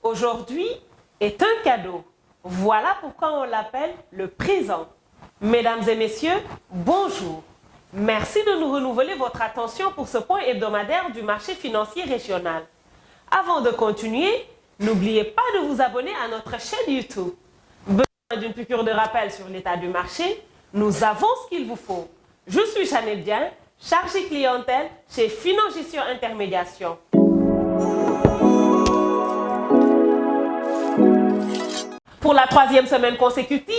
Aujourd'hui est un cadeau. Voilà pourquoi on l'appelle le présent. Mesdames et messieurs, bonjour. Merci de nous renouveler votre attention pour ce point hebdomadaire du marché financier régional. Avant de continuer, n'oubliez pas de vous abonner à notre chaîne YouTube. Besoin d'une piqûre de rappel sur l'état du marché? Nous avons ce qu'il vous faut. Je suis Chanel Dieng, chargée clientèle chez Finangestion Intermédiation. Pour la troisième semaine consécutive,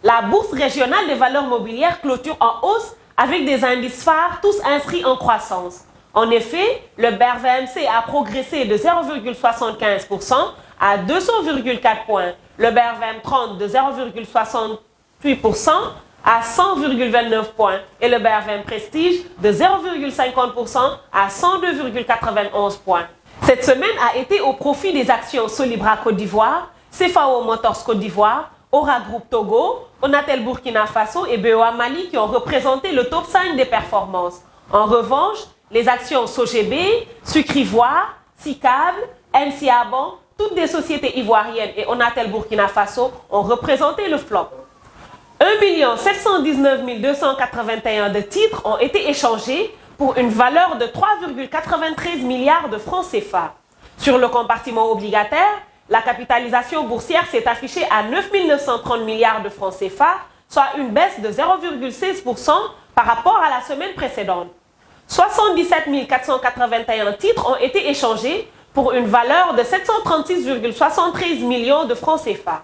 la Bourse régionale des valeurs mobilières clôture en hausse avec des indices phares tous inscrits en croissance. En effet, le BER-VMC a progressé de 0,75% à 200,4 points, le BER-VM30 de 0,68% à 100,29 points et le BER-VM Prestige de 0,50% à 102,91 points. Cette semaine a été au profit des actions Solibra Côte d'Ivoire, CFAO Motors Côte d'Ivoire, Aura Group Togo, Onatel Burkina Faso et BOA Mali qui ont représenté le top 5 des performances. En revanche, les actions Sogébé, Sucre Ivoire, Sicable, NCABAN, toutes des sociétés ivoiriennes et Onatel Burkina Faso ont représenté le flop. 1 719 281 de titres ont été échangés pour une valeur de 3,93 milliards de francs CFA. Sur le compartiment obligataire, la capitalisation boursière s'est affichée à 9 930 milliards de francs CFA, soit une baisse de 0,16% par rapport à la semaine précédente. 77 481 titres ont été échangés pour une valeur de 736,73 millions de francs CFA.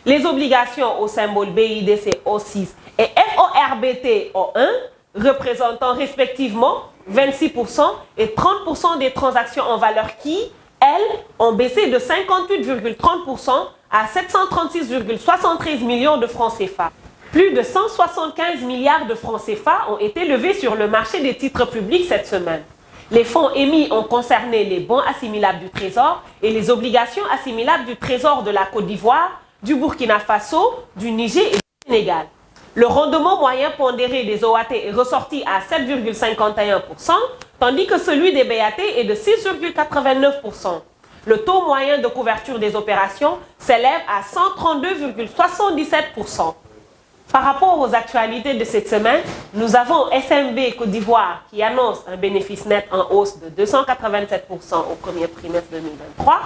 Les obligations au symbole BIDC O6 et FORBT O1, représentant respectivement 26% et 30% des transactions en valeur qui, elles, ont baissé de 58,30% à 736,73 millions de francs CFA. Plus de 175 milliards de francs CFA ont été levés sur le marché des titres publics cette semaine. Les fonds émis ont concerné les bons assimilables du Trésor et les obligations assimilables du Trésor de la Côte d'Ivoire, du Burkina Faso, du Niger et du Sénégal. Le rendement moyen pondéré des OAT est ressorti à 7,51%, tandis que celui des BAT est de 6,89%. Le taux moyen de couverture des opérations s'élève à 132,77%. Par rapport aux actualités de cette semaine, nous avons SMB Côte d'Ivoire qui annonce un bénéfice net en hausse de 287% au premier trimestre 2023.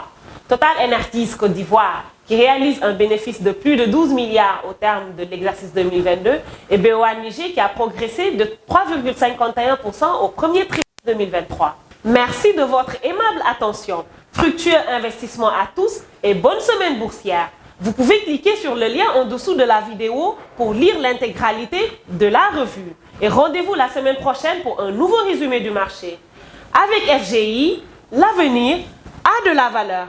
Total Energies Côte d'Ivoire qui réalise un bénéfice de plus de 12 milliards au terme de l'exercice 2022 et BOA Niger qui a progressé de 3,51% au premier trimestre 2023. Merci de votre aimable attention. Fructueux investissement à tous et bonne semaine boursière. Vous pouvez cliquer sur le lien en dessous de la vidéo pour lire l'intégralité de la revue. Et rendez-vous la semaine prochaine pour un nouveau résumé du marché. Avec FGI, l'avenir a de la valeur.